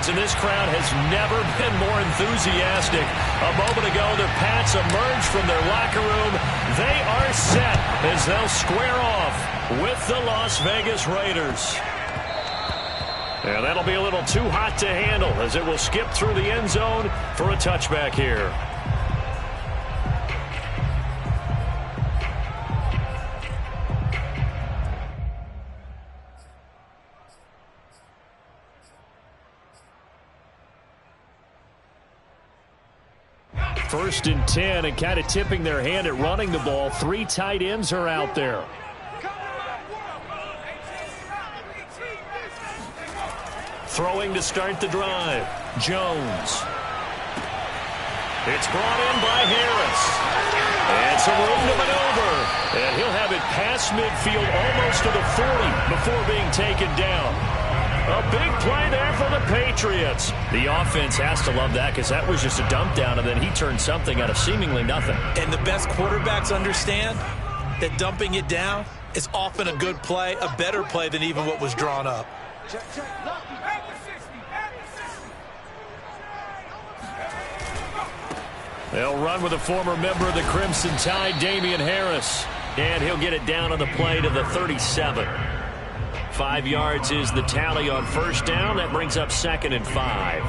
fans, and this crowd has never been more enthusiastic. A moment ago, the Pats emerged from their locker room. They are set as they'll square off with the Las Vegas Raiders. And that'll be a little too hot to handle as it will skip through the end zone for a touchback here. First and 10, and kind of tipping their hand at running the ball. 3 tight ends are out there. Throwing to start the drive. Jones. It's brought in by Harris. And some room to maneuver. And he'll have it past midfield almost to the 40 before being taken down. A big play there for the Patriots. The offense has to love that because that was just a dump down, and then he turned something out of seemingly nothing. And the best quarterbacks understand that dumping it down is often a good play, a better play than even what was drawn up. They'll run with a former member of the Crimson Tide, Damian Harris. And he'll get it down on the play to the 37. 5 yards is the tally on first down. That brings up 2nd and 5.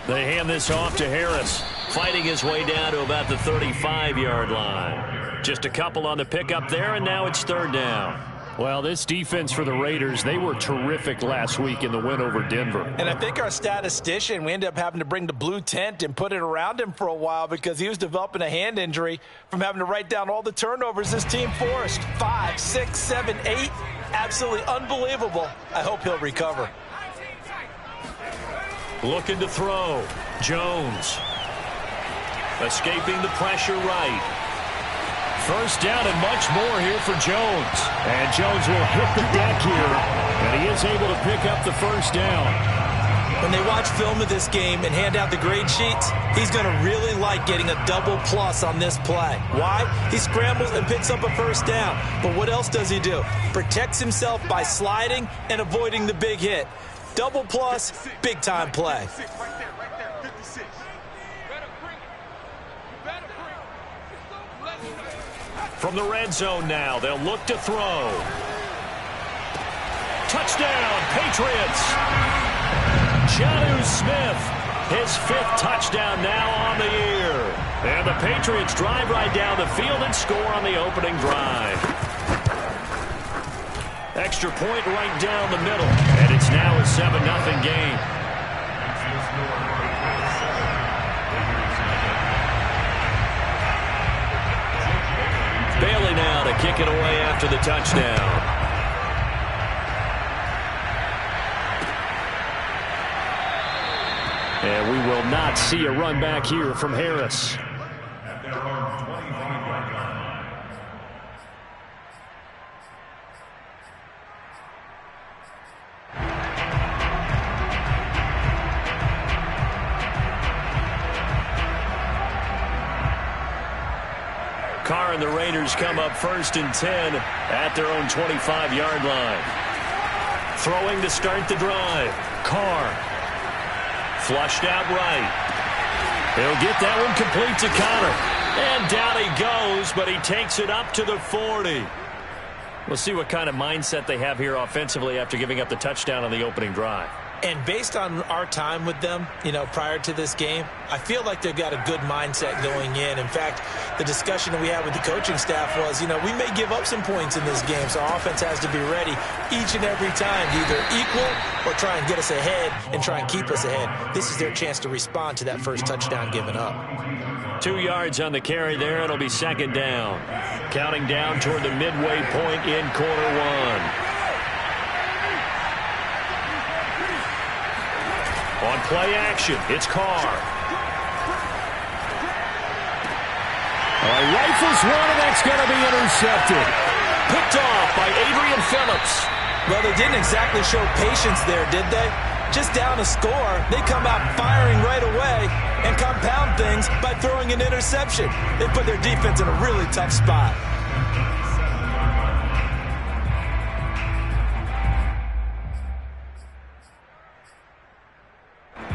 They hand this off to Harris, fighting his way down to about the 35-yard line. Just a couple on the pickup there, and now it's 3rd down. Well, this defense for the Raiders, they were terrific last week in the win over Denver. And I think our statistician, we ended up having to bring the blue tent and put it around him for a while because he was developing a hand injury from having to write down all the turnovers this team forced. 5, 6, 7, 8. Absolutely unbelievable. I hope he'll recover. Looking to throw. Jones. Escaping the pressure right. First down and much more here for Jones. And Jones will hit the deck here. And he is able to pick up the first down. When they watch film of this game and hand out the grade sheets, he's going to really like getting a double plus on this play. Why? He scrambles and picks up a first down. But what else does he do? Protects himself by sliding and avoiding the big hit. Double plus, big time play. From the red zone now, they'll look to throw. Touchdown, Patriots. Jonnu Smith, his 5th touchdown now on the year. And the Patriots drive right down the field and score on the opening drive. Extra point right down the middle. And it's now a 7-0 game. Bailey now to kick it away after the touchdown. And we will not see a run back here from Harris. Carr and the Raiders come up 1st and 10 at their own 25-yard line. Throwing to start the drive. Carr. Flushed out right. He'll get that one complete to Connor. And down he goes, but he takes it up to the 40. We'll see what kind of mindset they have here offensively after giving up the touchdown on the opening drive. And based on our time with them, prior to this game, I feel like they've got a good mindset going in. In fact, the discussion that we had with the coaching staff was, we may give up some points in this game, so our offense has to be ready each and every time to either equal or try and get us ahead and try and keep us ahead. This is their chance to respond to that first touchdown given up. 2 yards on the carry there. It'll be 2nd down. Counting down toward the midway point in quarter 1. On play action, it's Carr. Rifles one, and that's going to be intercepted. Picked off by Adrian Phillips. Well, they didn't exactly show patience there, did they? Just down a score, they come out firing right away. and compound things by throwing an interception. They put their defense in a really tough spot.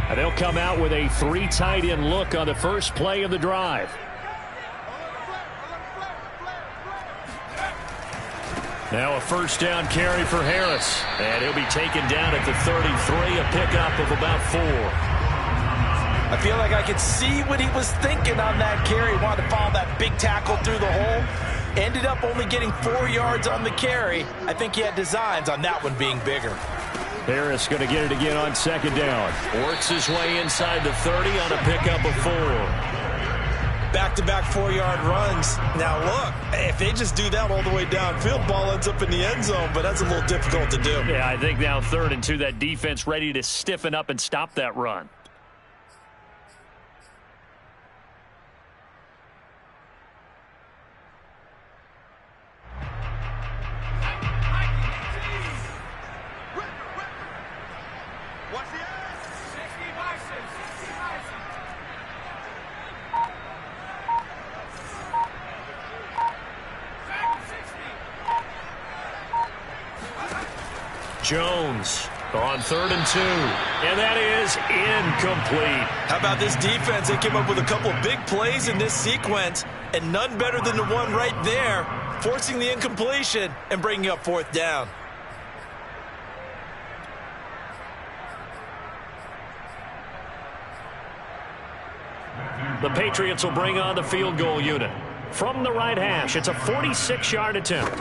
And they'll come out with a 3 tight end look on the first play of the drive. Now a first down carry for Harris. And he'll be taken down at the 33, a pickup of about 4. I feel like I could see what he was thinking on that carry. He wanted to follow that big tackle through the hole. Ended up only getting 4 yards on the carry. I think he had designs on that one being bigger. Harris going to get it again on second down. Works his way inside the 30 on a pickup of 4. Back-to-back 4-yard runs. Now, look, if they just do that all the way downfield, ball ends up in the end zone, but that's a little difficult to do. Yeah, I think now 3rd and 2, that defense ready to stiffen up and stop that run. Jones on 3rd and 2. And that is incomplete. How about this defense? They came up with a couple of big plays in this sequence, and none better than the one right there, forcing the incompletion and bringing up 4th down. The Patriots will bring on the field goal unit. From the right hash, it's a 46-yard attempt.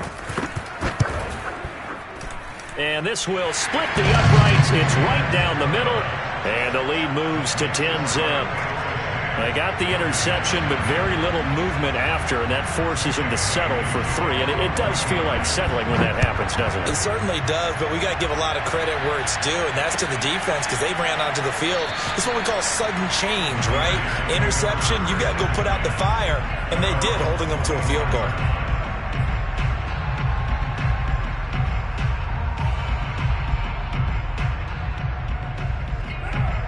And this will split the uprights. It's right down the middle. And the lead moves to 10-zip. They got the interception, but very little movement after, and that forces them to settle for 3. And it does feel like settling when that happens, doesn't it? It certainly does, but we got to give a lot of credit where it's due, and that's to the defense because they ran onto the field. This is what we call sudden change, right? Interception, you got to go put out the fire, and they did, holding them to a field goal.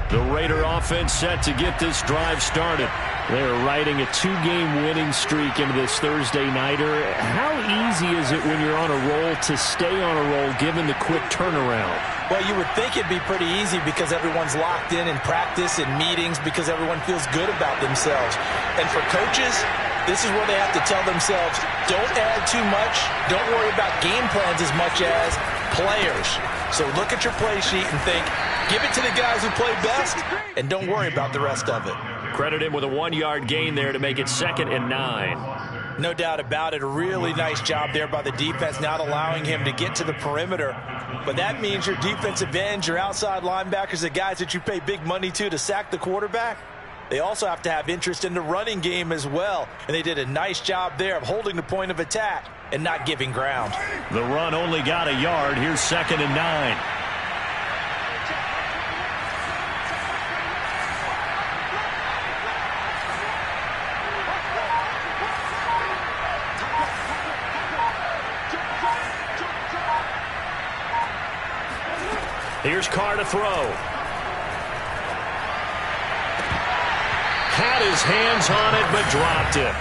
The Raider offense set to get this drive started. They're riding a 2-game winning streak into this Thursday nighter. How easy is it when you're on a roll to stay on a roll given the quick turnaround? Well, you would think it'd be pretty easy because everyone's locked in practice and meetings because everyone feels good about themselves. And for coaches, this is where they have to tell themselves, don't add too much. Don't worry about game plans as much as players. So look at your play sheet and think, give it to the guys who play best, and don't worry about the rest of it. Credit him with a 1-yard gain there to make it 2nd and 9. No doubt about it. A really nice job there by the defense, not allowing him to get to the perimeter. But that means your defensive ends, your outside linebackers, the guys that you pay big money to sack the quarterback, they also have to have interest in the running game as well. And they did a nice job there of holding the point of attack and not giving ground. The run only got a yard. Here's 2nd and 9. Here's Carr to throw. Had his hands on it, but dropped it.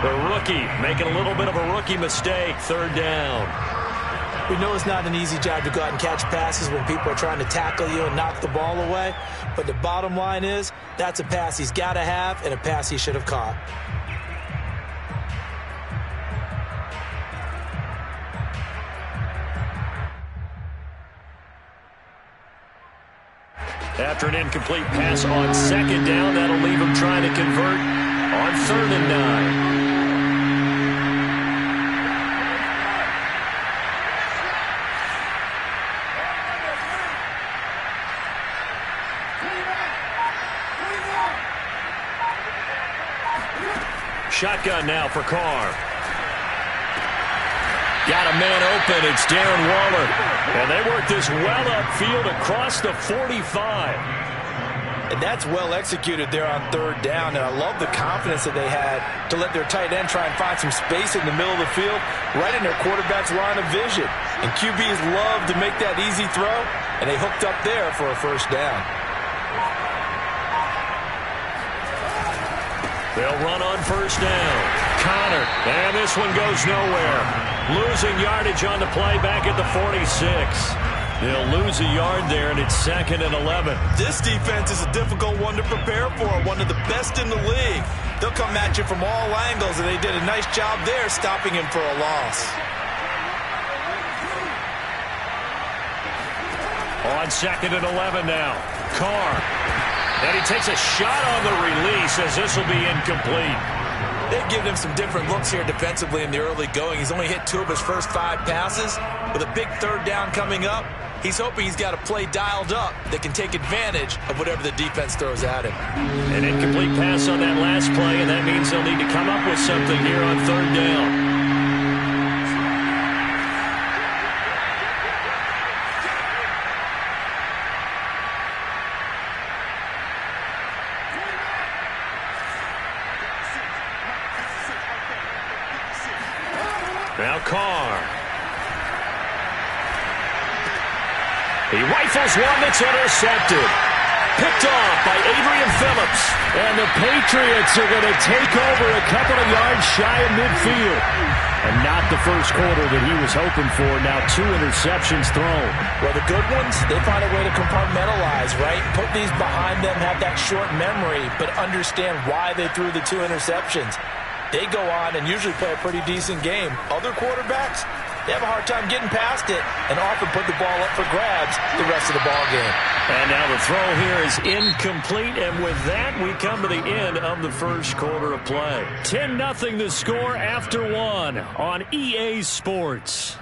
The rookie making a little bit of a rookie mistake. 3rd down. We know it's not an easy job to go out and catch passes when people are trying to tackle you and knock the ball away. But the bottom line is, that's a pass he's got to have and a pass he should have caught. After an incomplete pass on 2nd down, that'll leave him trying to convert on 3rd and 9. Shotgun now for Carr. Got a man open. It's Darren Waller. And they work this well upfield across the 45. And that's well executed there on 3rd down. And I love the confidence that they had to let their tight end try and find some space in the middle of the field, right in their quarterback's line of vision. And QBs love to make that easy throw, and they hooked up there for a 1st down. They'll run on first down. Connor, and this one goes nowhere. Losing yardage on the play back at the 46. They'll lose a yard there, and it's 2nd and 11. This defense is a difficult one to prepare for, one of the best in the league. They'll come at you from all angles, and they did a nice job there stopping him for a loss. On 2nd and 11 now. Carr. And he takes a shot on the release as this will be incomplete. They've given him some different looks here defensively in the early going. He's only hit 2 of his first 5 passes. With a big 3rd down coming up, he's hoping he's got a play dialed up that can take advantage of whatever the defense throws at him. An incomplete pass on that last play, and that means they'll need to come up with something here on 3rd down. Now Carr. He rifles one that's intercepted. Picked off by Adrian Phillips. And the Patriots are going to take over a couple of yards shy of midfield. And not the first quarter that he was hoping for. Now 2 interceptions thrown. Well, the good ones, they find a way to compartmentalize, right? Put these behind them, have that short memory, but understand why they threw the 2 interceptions. They go on and usually play a pretty decent game. Other quarterbacks, they have a hard time getting past it and often put the ball up for grabs the rest of the ball game. And now the throw here is incomplete, and with that we come to the end of the first quarter of play. 10-0 the score after 1 on EA Sports.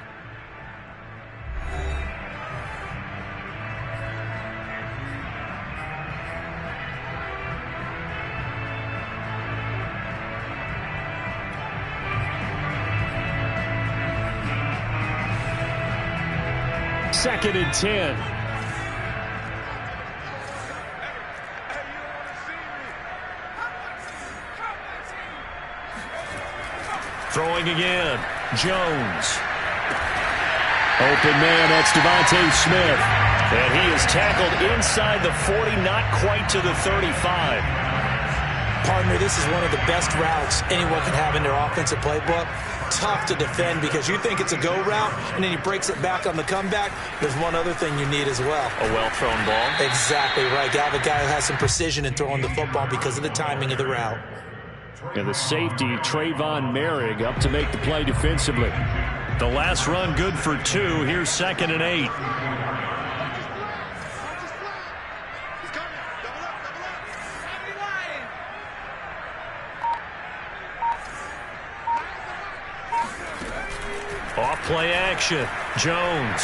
Second and 10. Throwing again. Jones. Open man, that's Devontae Smith. And he is tackled inside the 40, not quite to the 35. Partner, this is one of the best routes anyone can have in their offensive playbook. Tough to defend because you think it's a go route, and then he breaks it back on the comeback. There's one other thing you need as well. A well-thrown ball? Exactly right. You have a guy who has some precision in throwing the football because of the timing of the route. And the safety, Trayvon Merrick, up to make the play defensively. The last run good for 2. Here's 2nd and 8. Off play action. Jones.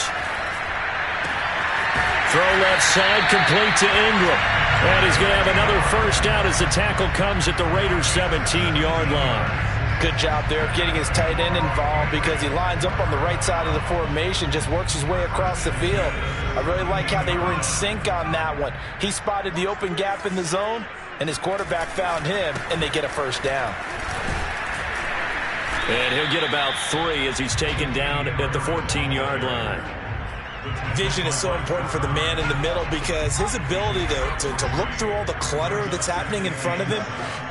Throw left side, complete to Ingram. And he's going to have another first down as the tackle comes at the Raiders' 17-yard line. Good job there of getting his tight end involved because he lines up on the right side of the formation, just works his way across the field. I really like how they were in sync on that one. He spotted the open gap in the zone, and his quarterback found him, and they get a first down. And he'll get about 3 as he's taken down at the 14-yard line. Vision is so important for the man in the middle because his ability to look through all the clutter that's happening in front of him,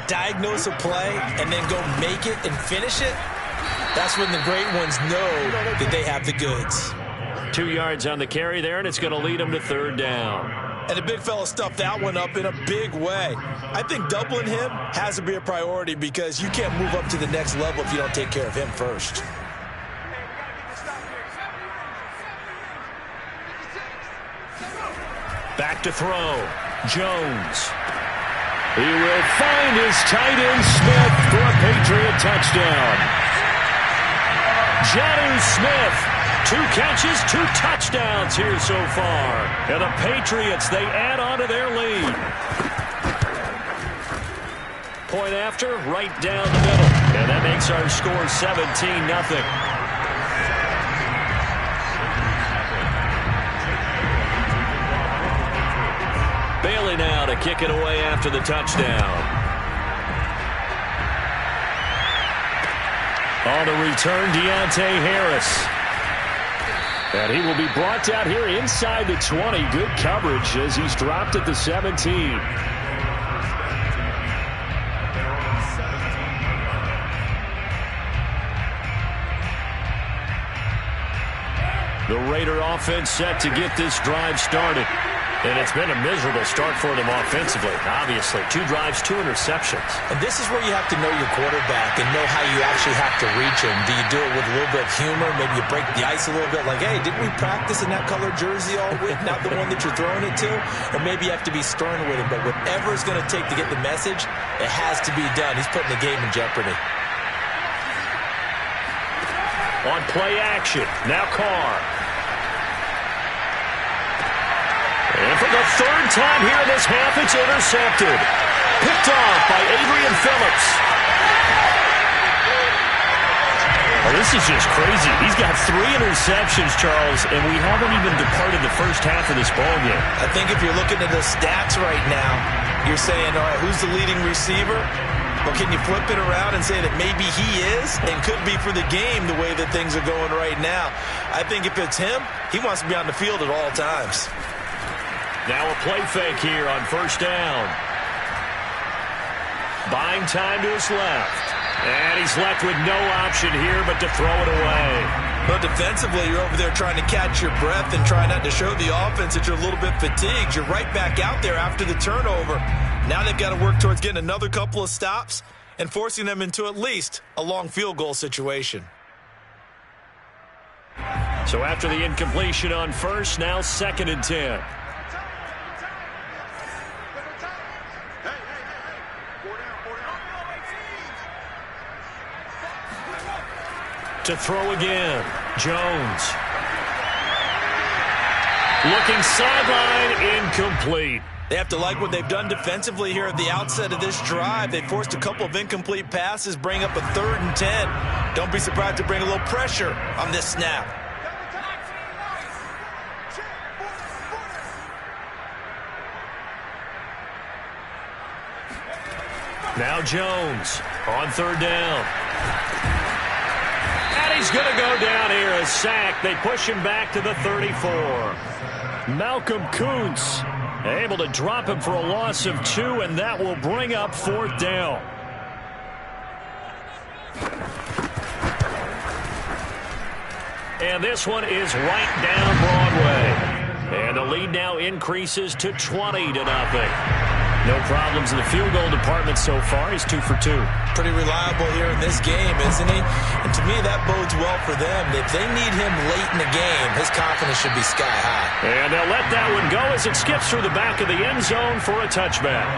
diagnose a play, and then go make it and finish it, that's when the great ones know that they have the goods. 2 yards on the carry there, and it's going to lead him to 3rd down. And the big fella stuffed that one up in a big way. I think doubling him has to be a priority because you can't move up to the next level if you don't take care of him first. Back to throw. Jones. He will find his tight end Smith for a Patriot touchdown. Jonnu Smith. 2 catches, 2 touchdowns here so far. And the Patriots, they add on to their lead. Point after, right down the middle. And that makes our score 17-0. Bailey now to kick it away after the touchdown. On the return, Deontay Harris. And he will be brought down here inside the 20. Good coverage as he's dropped at the 17. Raider offense set to get this drive started. And it's been a miserable start for them offensively, obviously. 2 drives, 2 interceptions. And this is where you have to know your quarterback and know how you actually have to reach him. Do you do it with a little bit of humor? Maybe you break the ice a little bit, like, hey, didn't we practice in that color jersey all week, not the one that you're throwing it to? Or maybe you have to be stern with him. But whatever it's going to take to get the message, it has to be done. He's putting the game in jeopardy. On play action, now Carr. And for the 3rd time here in this half, it's intercepted. Picked off by Adrian Phillips. Oh, this is just crazy. He's got 3 interceptions, Charles, and we haven't even departed the first half of this ballgame. I think if you're looking at the stats right now, you're saying, all right, who's the leading receiver? Well, can you flip it around and say that maybe he is and could be for the game the way that things are going right now? I think if it's him, he wants to be on the field at all times. Now a play fake here on 1st down. Buying time to his left. And he's left with no option here but to throw it away. But defensively, you're over there trying to catch your breath and try not to show the offense that you're a little bit fatigued. You're right back out there after the turnover. Now they've got to work towards getting another couple of stops and forcing them into at least a long field goal situation. So after the incompletion on 1st, now 2nd and 10. To throw again, Jones. Looking sideline, incomplete. They have to like what they've done defensively here at the outset of this drive. They forced a couple of incomplete passes, bring up a 3rd and 10. Don't be surprised to bring a little pressure on this snap. Now Jones on 3rd down. And he's going to go down here, a sack. They push him back to the 34. Malcolm Kuntz able to drop him for a loss of 2, and that will bring up 4th down. And this one is right down Broadway. And the lead now increases to 20-0. No problems in the field goal department so far. He's 2 for 2. Pretty reliable here in this game, isn't he? And to me, that bodes well for them. If they need him late in the game, his confidence should be sky high. And they'll let that one go as it skips through the back of the end zone for a touchback.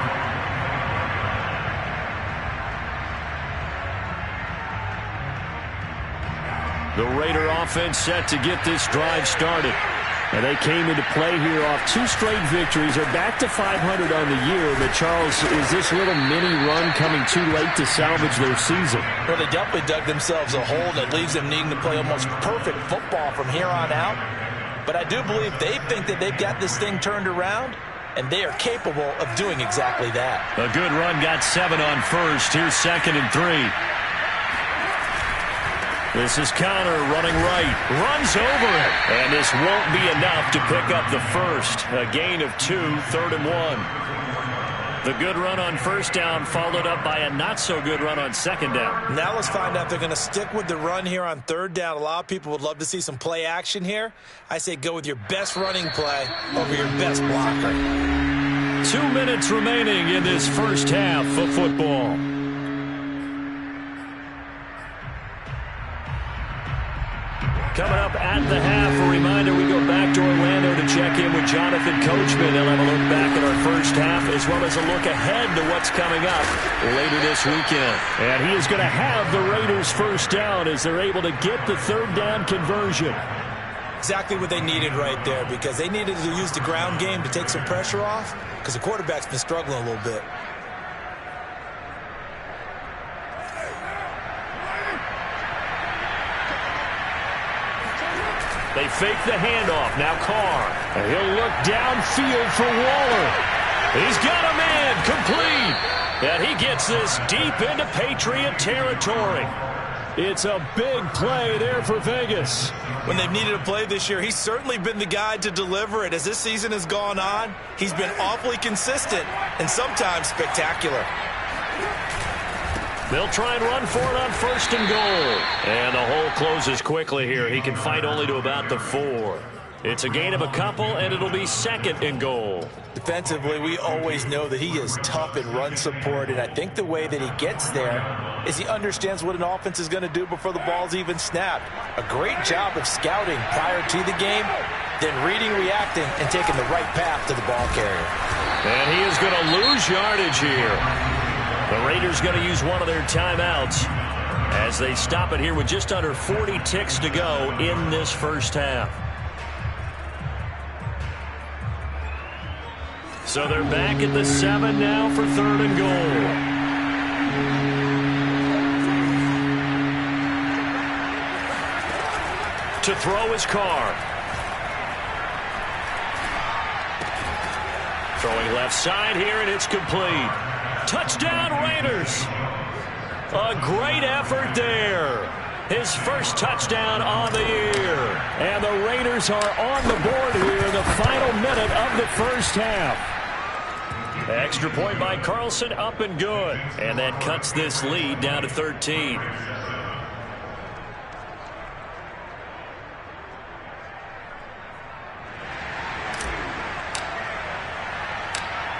The Raider offense set to get this drive started. And they came into play here off 2 straight victories. They're back to 500 on the year. But, Charles, is this little mini run coming too late to salvage their season? Well, they definitely dug themselves a hole that leaves them needing to play almost perfect football from here on out. But I do believe they think that they've got this thing turned around, and they are capable of doing exactly that. A good run got 7 on 1st. Here's 2nd and 3. This is Connor running right. Runs over it. And this won't be enough to pick up the 1st. A gain of 2, 3rd and 1. The good run on 1st down followed up by a not-so-good run on 2nd down. Now let's find out if they're going to stick with the run here on 3rd down. A lot of people would love to see some play action here. I say go with your best running play over your best blocker. 2 minutes remaining in this first half of football. Coming up at the half, a reminder, we go back to Orlando to check in with Jonathan Coachman. They'll have a look back at our first half as well as a look ahead to what's coming up later this weekend. And he is going to have the Raiders' 1st down as they're able to get the 3rd down conversion. Exactly what they needed right there, because they needed to use the ground game to take some pressure off because the quarterback's been struggling a little bit. They fake the handoff. Now Carr. And he'll look downfield for Waller. He's got a man complete. And he gets this deep into Patriot territory. It's a big play there for Vegas. When they've needed a play this year, he's certainly been the guy to deliver it. As this season has gone on, he's been awfully consistent and sometimes spectacular. They'll try and run for it on 1st and goal. And the hole closes quickly here. He can fight only to about the 4. It's a gain of a couple, and it'll be 2nd and goal. Defensively, we always know that he is tough in run support, and I think the way that he gets there is he understands what an offense is going to do before the ball's even snapped. A great job of scouting prior to the game, then reading, reacting, and taking the right path to the ball carrier. And he is going to lose yardage here. The Raiders going to use one of their timeouts as they stop it here with just under 40 ticks to go in this first half. So they're back at the 7 now for 3rd and goal. To throw is Carr. Throwing left side here, and it's complete. Touchdown, Raiders. A great effort there. His first touchdown on the year. And the Raiders are on the board here in the final minute of the first half. Extra point by Carlson, up and good. And that cuts this lead down to 13.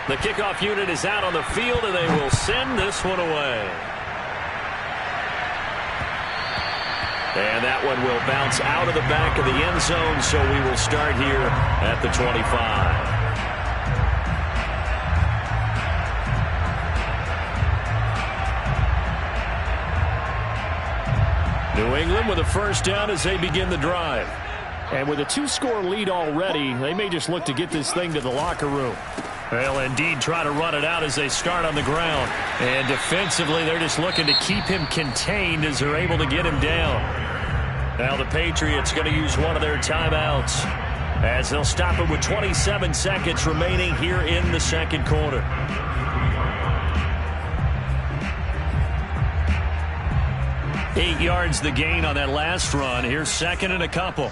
The kickoff unit is out on the field, and they will send this one away. And that one will bounce out of the back of the end zone, so we will start here at the 25. New England with a first down as they begin the drive. And with a 2-score lead already, they may just look to get this thing to the locker room. They'll indeed try to run it out as they start on the ground. And defensively, they're just looking to keep him contained as they're able to get him down. Now the Patriots going to use one of their timeouts as they'll stop it with 27 seconds remaining here in the second quarter. Eight yards the gain on that last run. Here's 2nd and a couple.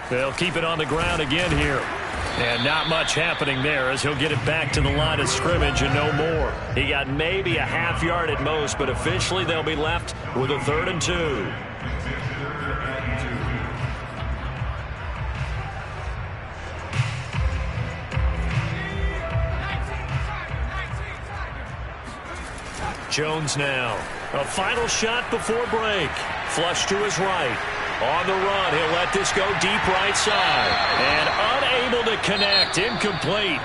They'll keep it on the ground again here. And not much happening there as he'll get it back to the line of scrimmage and no more. He got maybe a half yard at most, but officially they'll be left with a 3rd and 2. Jones now. A final shot before break. Flush to his right. On the run, he'll let this go deep right side. And unable to connect. Incomplete.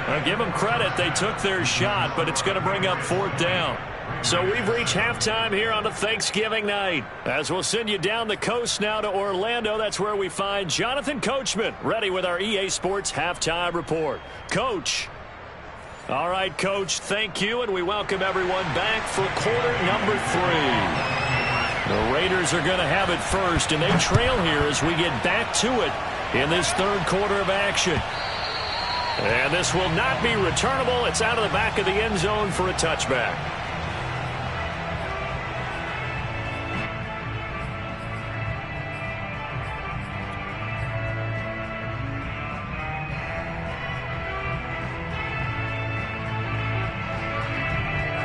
I'll give them credit. They took their shot, but it's going to bring up 4th down. So we've reached halftime here on the Thanksgiving night. As we'll send you down the coast now to Orlando. That's where we find Jonathan Coachman, ready with our EA Sports Halftime Report. Coach. All right, Coach, thank you, and we welcome everyone back for quarter number 3. The Raiders are going to have it first, and they trail here as we get back to it in this third quarter of action. And this will not be returnable. It's out of the back of the end zone for a touchback.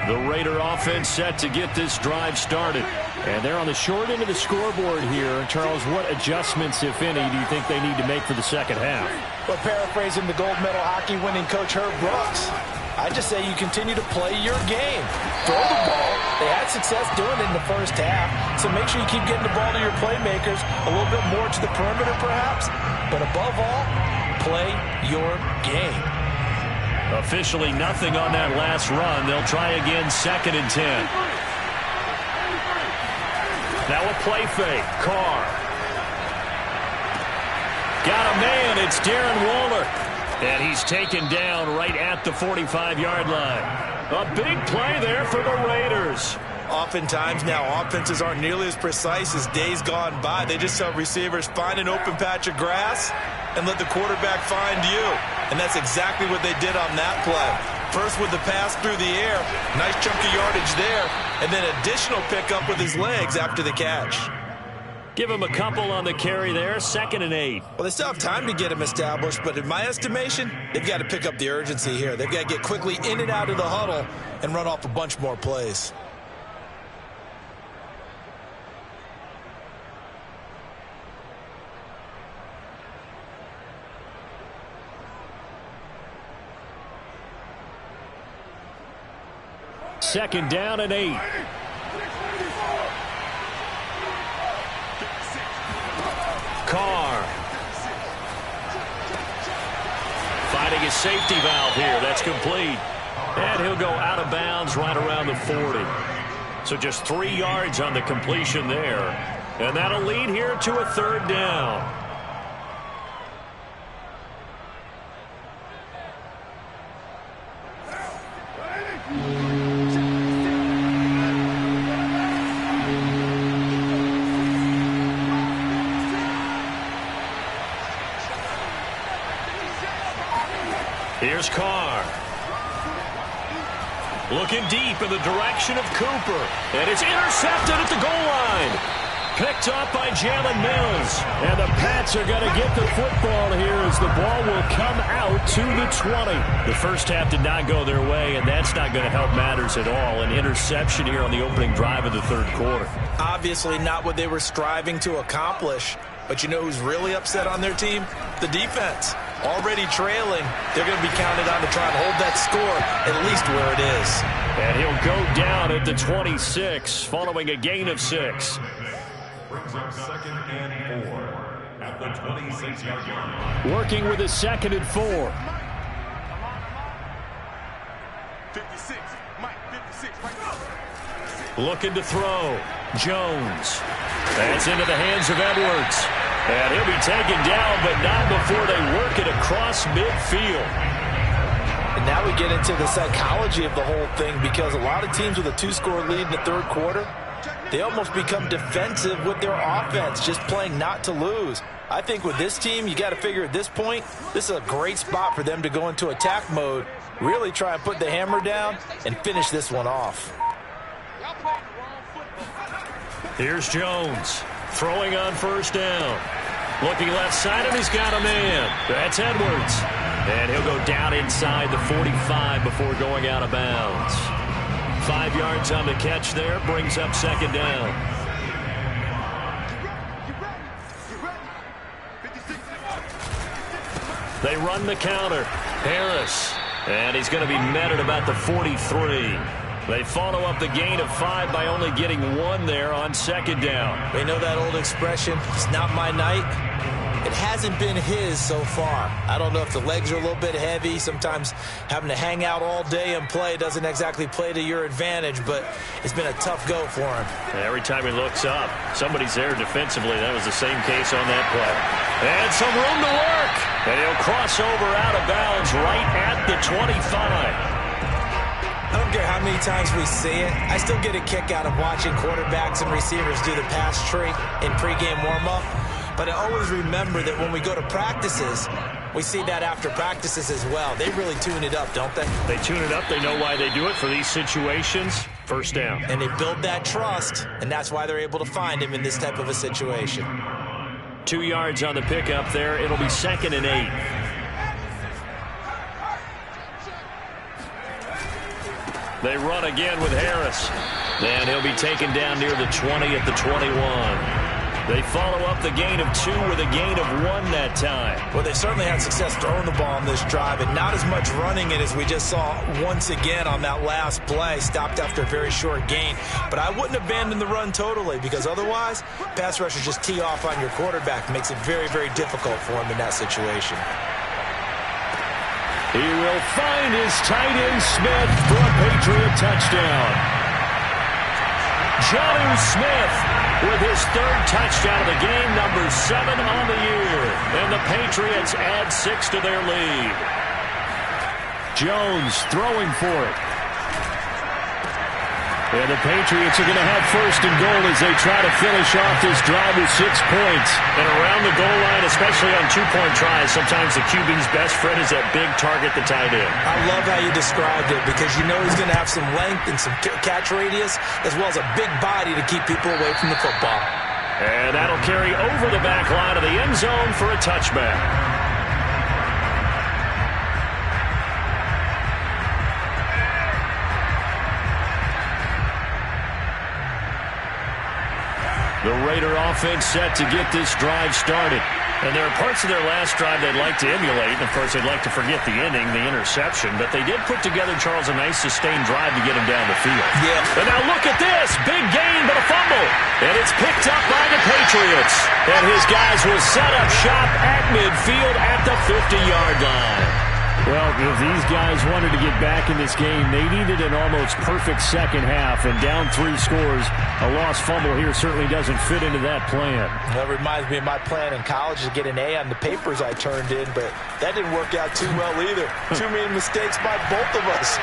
The Raider offense set to get this drive started. And they're on the short end of the scoreboard here. Charles, what adjustments, if any, do you think they need to make for the second half? Well, paraphrasing the gold medal hockey winning coach Herb Brooks, I just say you continue to play your game. Throw the ball. They had success doing it in the first half, so make sure you keep getting the ball to your playmakers, a little bit more to the perimeter perhaps, but above all, play your game. Officially nothing on that last run. They'll try again, 2nd and 10. Now a play fake. Carr. Got a man. It's Darren Waller. And he's taken down right at the 45-yard line. A big play there for the Raiders. Oftentimes now offenses aren't nearly as precise as days gone by. They just have receivers find an open patch of grass and let the quarterback find you. and that's exactly what they did on that play. First with the pass through the air, nice chunk of yardage there, and then additional pickup with his legs after the catch. Give him a couple on the carry there, 2nd and 8. Well, they still have time to get him established, but in my estimation, they've got to pick up the urgency here. They've got to get quickly in and out of the huddle and run off a bunch more plays. Second down and 8. Carr. Finding his safety valve here. That's complete. And he'll go out of bounds right around the 40. So just 3 yards on the completion there. And that'll lead here to a 3rd down. Here's Carr. Looking deep in the direction of Cooper. And it's intercepted at the goal line. Picked up by Jalen Mills. And the Pats are going to get the football here as the ball will come out to the 20. The first half did not go their way, and that's not going to help matters at all. An interception here on the opening drive of the 3rd quarter. Obviously not what they were striving to accomplish. But you know who's really upset on their team? The defense. Already trailing, they're going to be counted on to try and hold that score at least where it is. And he'll go down at the 26 following a gain of 6. Brings up 2nd and 4 at the 26-yard line. Working with a 2nd and 4. 56, Mike, 56, right now. Looking to throw. Jones. That's into the hands of Edwards. And he'll be taken down, but not before they work it across midfield. And now we get into the psychology of the whole thing, because a lot of teams with a 2-score lead in the 3rd quarter, they almost become defensive with their offense, just playing not to lose. I think with this team, you got to figure at this point, this is a great spot for them to go into attack mode, really try and put the hammer down and finish this one off. Here's Jones. Throwing on 1st down. Looking left side, and he's got a man. That's Edwards. And he'll go down inside the 45 before going out of bounds. 5 yards on the catch there. Brings up 2nd down. They run the counter. Harris. And he's going to be met at about the 43. They follow up the gain of 5 by only getting 1 there on 2nd down. We know that old expression, it's not my night. It hasn't been his so far. I don't know if the legs are a little bit heavy. Sometimes having to hang out all day and play doesn't exactly play to your advantage, but it's been a tough go for him. And every time he looks up, somebody's there defensively. That was the same case on that play. And some room to work. And he'll cross over out of bounds right at the 25. I don't care how many times we see it. I still get a kick out of watching quarterbacks and receivers do the pass tree in pregame warm-up. But I always remember that when we go to practices, we see that after practices as well. They really tune it up, don't they? They tune it up. They know why they do it for these situations. 1st down. And they build that trust, and that's why they're able to find him in this type of a situation. 2 yards on the pickup there. It'll be 2nd and 8. They run again with Harris. And he'll be taken down near the 20 at the 21. They follow up the gain of 2 with a gain of 1 that time. Well, they certainly had success throwing the ball on this drive, and not as much running it as we just saw once again on that last play. Stopped after a very short gain. But I wouldn't abandon the run totally, because otherwise, pass rushers just tee off on your quarterback. Makes it very, very difficult for him in that situation. He will find his tight end Smith for a Patriot touchdown. Jonnu Smith with his 3rd touchdown of the game, number 7 on the year. And the Patriots add 6 to their lead. Jones throwing for it. And the Patriots are going to have first and goal as they try to finish off this drive with 6 points. And around the goal line, especially on two-point tries, sometimes the QB's best friend is that big target, the tight end. I love how you described it because you know he's going to have some length and some catch radius as well as a big body to keep people away from the football. And that'll carry over the back line of the end zone for a touchback. The Raider offense set to get this drive started. And there are parts of their last drive they'd like to emulate. And, of course, they'd like to forget the ending, the interception. But they did put together, Charles, a nice sustained drive to get him down the field. Yeah. And now look at this. Big gain, but a fumble. And it's picked up by the Patriots. And his guys will set up shop at midfield at the 50-yard line. Well, if these guys wanted to get back in this game, they needed an almost perfect second half. And down 3 scores, a lost fumble here certainly doesn't fit into that plan. That reminds me of my plan in college to get an A on the papers I turned in, but that didn't work out too well either. Too many mistakes by both of us.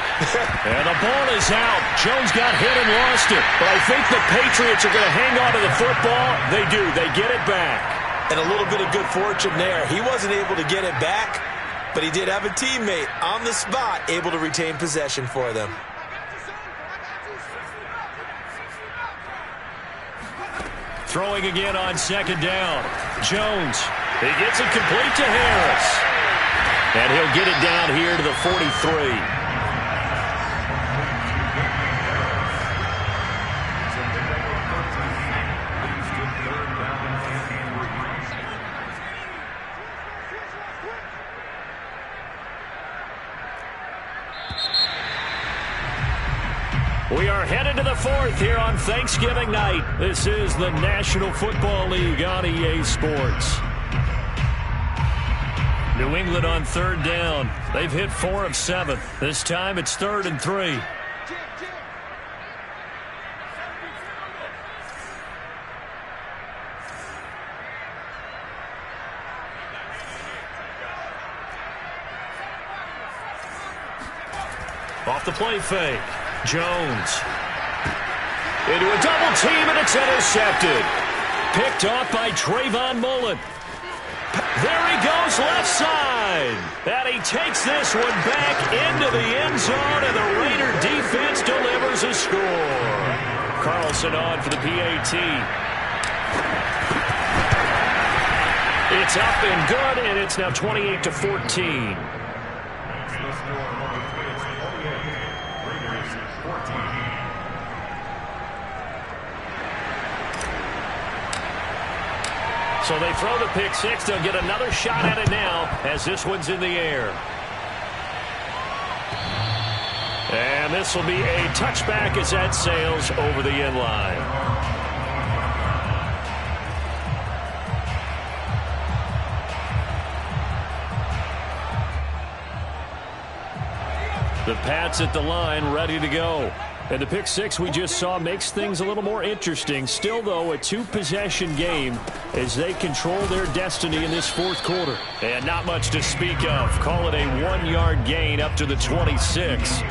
And the ball is out. Jones got hit and lost it. But I think the Patriots are going to hang on to the football. They do. They get it back. And a little bit of good fortune there. He wasn't able to get it back, but he did have a teammate on the spot able to retain possession for them. Throwing again on second down. Jones. He gets it complete to Harris. And he'll get it down here to the 43. We are headed to the 4th here on Thanksgiving night. This is the National Football League on EA Sports. New England on 3rd down. They've hit 4 of 7. This time it's 3rd and 3. Off the play fake. Jones into a double team, and it's intercepted. Picked off by Trayvon Mullen. There he goes left side. And he takes this one back into the end zone, and the Raider defense delivers a score. Carlson on for the PAT. It's up and good, and it's now 28-14. So they throw the pick six. They'll get another shot at it now as this one's in the air. And this will be a touchback as that sails over the end line. The Pats at the line ready to go. And the pick six we just saw makes things a little more interesting. Still, though, a 2-possession game as they control their destiny in this 4th quarter. And not much to speak of. Call it a 1-yard gain up to the 26.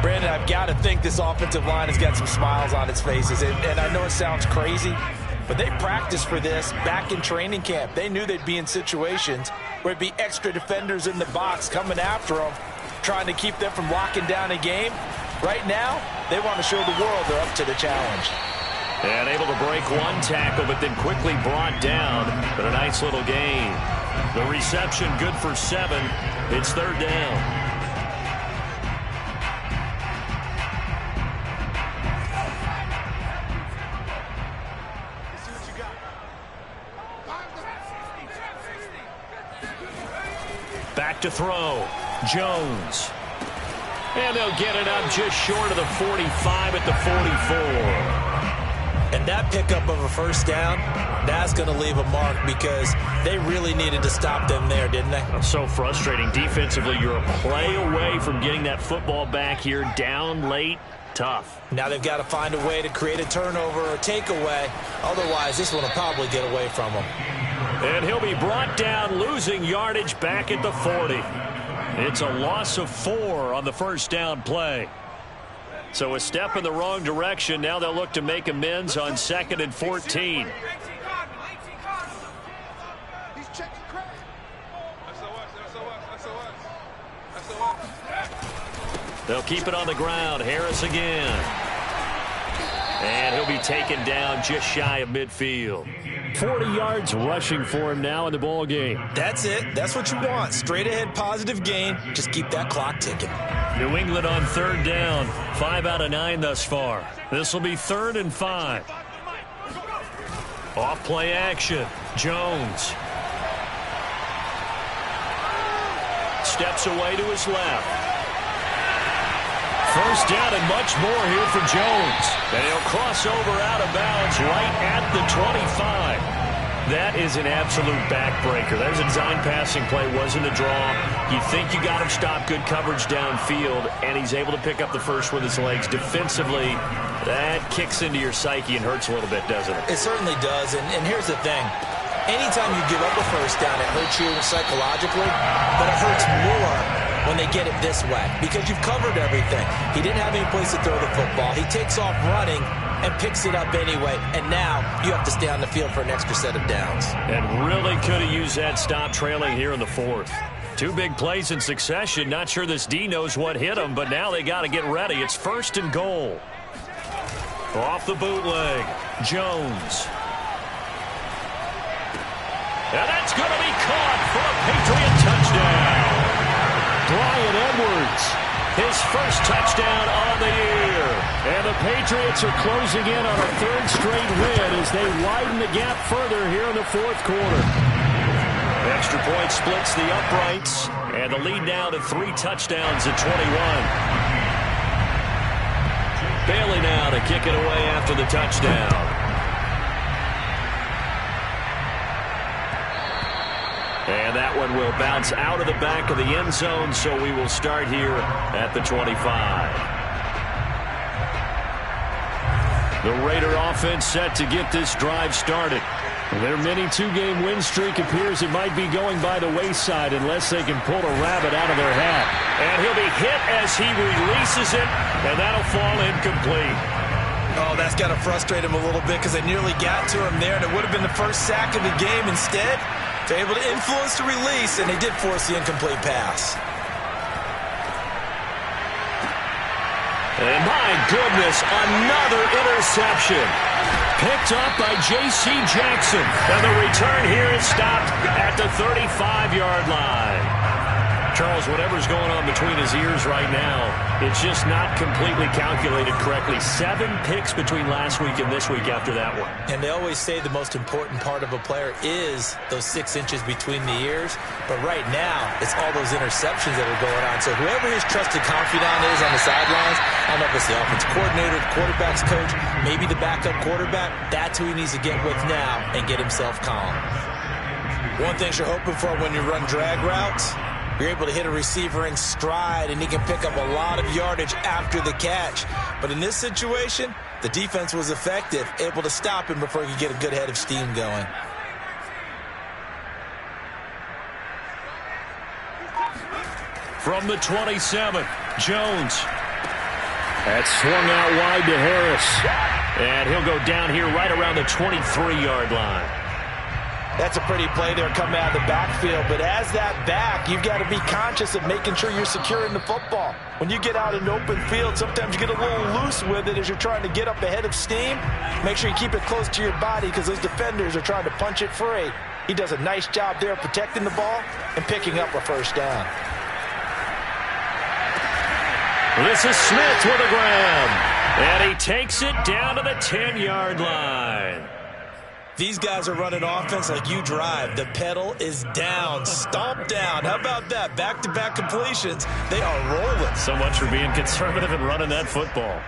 Brandon, I've got to think this offensive line has got some smiles on its faces. And I know it sounds crazy, but they practiced for this back in training camp. They knew they'd be in situations where it'd be extra defenders in the box coming after them, trying to keep them from locking down a game. Right now, they want to show the world they're up to the challenge. And able to break one tackle, but then quickly brought down. But a nice little gain. The reception good for 7. It's 3rd down. Back to throw. Jones. And they'll get it up just short of the 45 at the 44. And that pickup of a first down, that's going to leave a mark because they really needed to stop them there, didn't they? So frustrating. Defensively, you're a play away from getting that football back here down late. Tough. Now they've got to find a way to create a turnover or takeaway. Otherwise, this one will probably get away from them. And he'll be brought down, losing yardage back at the 40. It's a loss of 4 on the first down play. So a step in the wrong direction. Now they'll look to make amends on 2nd and 14. They'll keep it on the ground. Harris again. And he'll be taken down just shy of midfield. 40 yards rushing for him now in the ball game. That's it. That's what you want. Straight ahead, positive gain. Just keep that clock ticking. New England on 3rd down. 5 out of 9 thus far. This will be 3rd and 5. Off play action. Jones. Steps away to his left. First down and much more here for Jones. And he'll cross over out of bounds right at the 25. That is an absolute backbreaker. There's a design passing play. Wasn't a draw. You think you got him stopped. Good coverage downfield. And he's able to pick up the first with his legs. Defensively, that kicks into your psyche and hurts a little bit, doesn't it? It certainly does. And here's the thing. Anytime you give up a first down, it hurts you psychologically. But it hurts more when they get it this way, because you've covered everything. He didn't have any place to throw the football. He takes off running and picks it up anyway, and now you have to stay on the field for an extra set of downs. And really could have used that stop trailing here in the 4th. 2 big plays in succession. Not sure this D knows what hit him, but now they got to get ready. It's 1st and goal. Off the bootleg, Jones. And that's going to be caught for a Patriot touchdown. Bryan Edwards, his first touchdown on the year. And the Patriots are closing in on a 3rd straight win as they widen the gap further here in the 4th quarter. Extra point splits the uprights, and the lead now to 3 touchdowns at 21. Bailey now to kick it away after the touchdown. And that one will bounce out of the back of the end zone, so we will start here at the 25. The Raider offense set to get this drive started. Their mini 2-game win streak appears it might be going by the wayside unless they can pull a rabbit out of their hat. And he'll be hit as he releases it, and that'll fall incomplete. Oh, that's got to frustrate him a little bit because they nearly got to him there, and it would have been the first sack of the game. Instead, they're able to influence the release, and they did force the incomplete pass. And my goodness, another interception. Picked up by J.C. Jackson. And the return here is stopped at the 35-yard line. Charles, whatever's going on between his ears right now, it's just not completely calculated correctly. 7 picks between last week and this week after that one. And they always say the most important part of a player is those 6 inches between the ears. But right now, it's all those interceptions that are going on. So whoever his trusted confidant is on the sidelines, I don't know if it's the offensive coordinator, the quarterback's coach, maybe the backup quarterback, that's who he needs to get with now and get himself calm. One thing you're hoping for when you run drag routes, you're able to hit a receiver in stride, and he can pick up a lot of yardage after the catch. But in this situation, the defense was effective, able to stop him before he could get a good head of steam going. From the 27, Jones. That's swung out wide to Harris. And he'll go down here right around the 23-yard line. That's a pretty play there coming out of the backfield. But as that back, you've got to be conscious of making sure you're securing the football. When you get out in open field, sometimes you get a little loose with it as you're trying to get up ahead of steam. Make sure you keep it close to your body because those defenders are trying to punch it free. He does a nice job there protecting the ball and picking up a first down. This is Smith with a grab. And he takes it down to the 10-yard line. These guys are running offense like you drive. The pedal is down, stomp down. How about that? Back-to-back completions. They are rolling. So much for being conservative and running that football.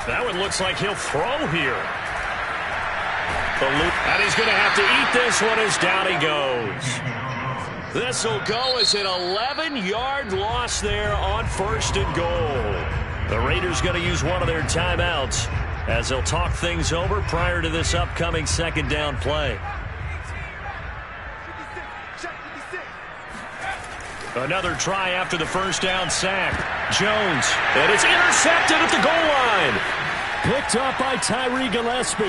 That one looks like he'll throw here. And he's going to have to eat this one as down he goes. This will go as an 11-yard loss there on 1st and goal. The Raiders going to use one of their timeouts as they'll talk things over prior to this upcoming 2nd down play. Another try after the first down sack. Jones, and it's intercepted at the goal line. Picked up by Tyree Gillespie.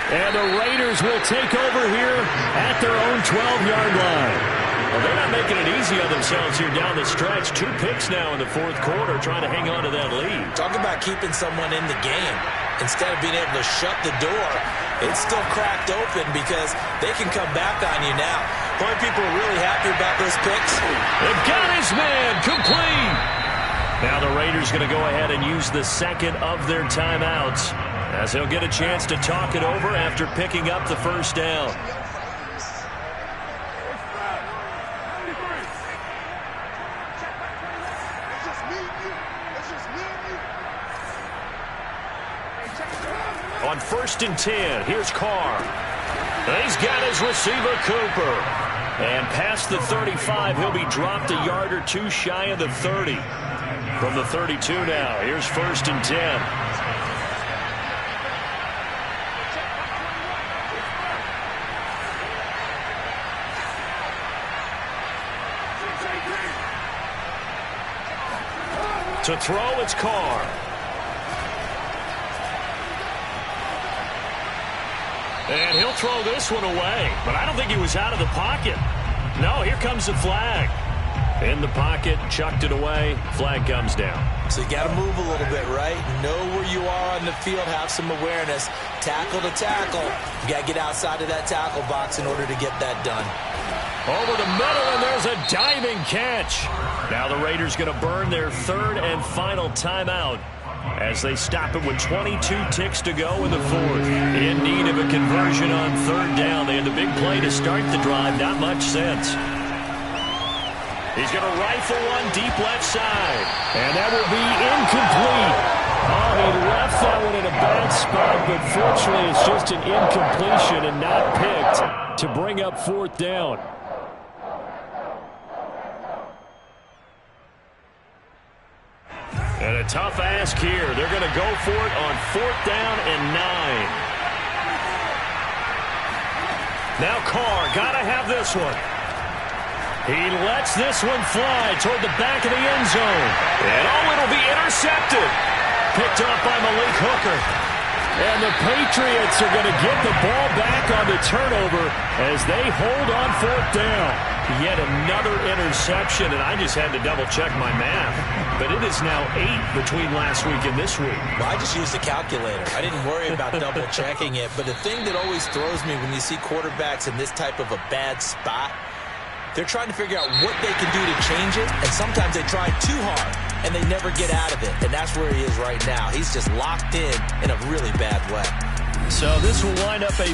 And the Raiders will take over here at their own 12-yard line. Well, they're not making it easy on themselves here down the stretch. 2 picks now in the fourth quarter, trying to hang on to that lead. Talk about keeping someone in the game. Instead of being able to shut the door, it's still cracked open because they can come back on you now. Boy, people are really happy about those picks. They've got his man complete. Now the Raiders going to go ahead and use the second of their timeouts, as they'll get a chance to talk it over after picking up the first down. On 1st and 10, here's Carr. He's got his receiver, Cooper. And past the 35, he'll be dropped a yard or two shy of the 30. From the 32 now, here's 1st and 10. To throw, it's Carr. And he'll throw this one away. But I don't think he was out of the pocket. No, here comes the flag. In the pocket, chucked it away. Flag comes down. So you got to move a little bit, right? Know where you are on the field, have some awareness. Tackle to tackle. You got to get outside of that tackle box in order to get that done. Over the middle, and there's a diving catch. Now the Raiders going to burn their 3rd and final timeout as they stop it with 22 ticks to go in the 4th. In need of a conversion on 3rd down. They had the big play to start the drive. Not much sense. He's going to rifle one deep left side. And that will be incomplete. Oh, he left that one in a bad spot, but fortunately it's just an incompletion and not picked to bring up 4th down. And a tough ask here. They're going to go for it on 4th down and 9. Now Carr, got to have this one. He lets this one fly toward the back of the end zone. And it'll be intercepted. Picked up by Malik Hooker. And the Patriots are going to get the ball back on the turnover as they hold on 4th down. Yet another interception, and I just had to double-check my math. But it is now 8 between last week and this week. Well, I just used a calculator. I didn't worry about double-checking it. But the thing that always throws me when you see quarterbacks in this type of a bad spot, they're trying to figure out what they can do to change it, and sometimes they try too hard, and they never get out of it. And that's where he is right now. He's just locked in a really bad way. So this will wind up a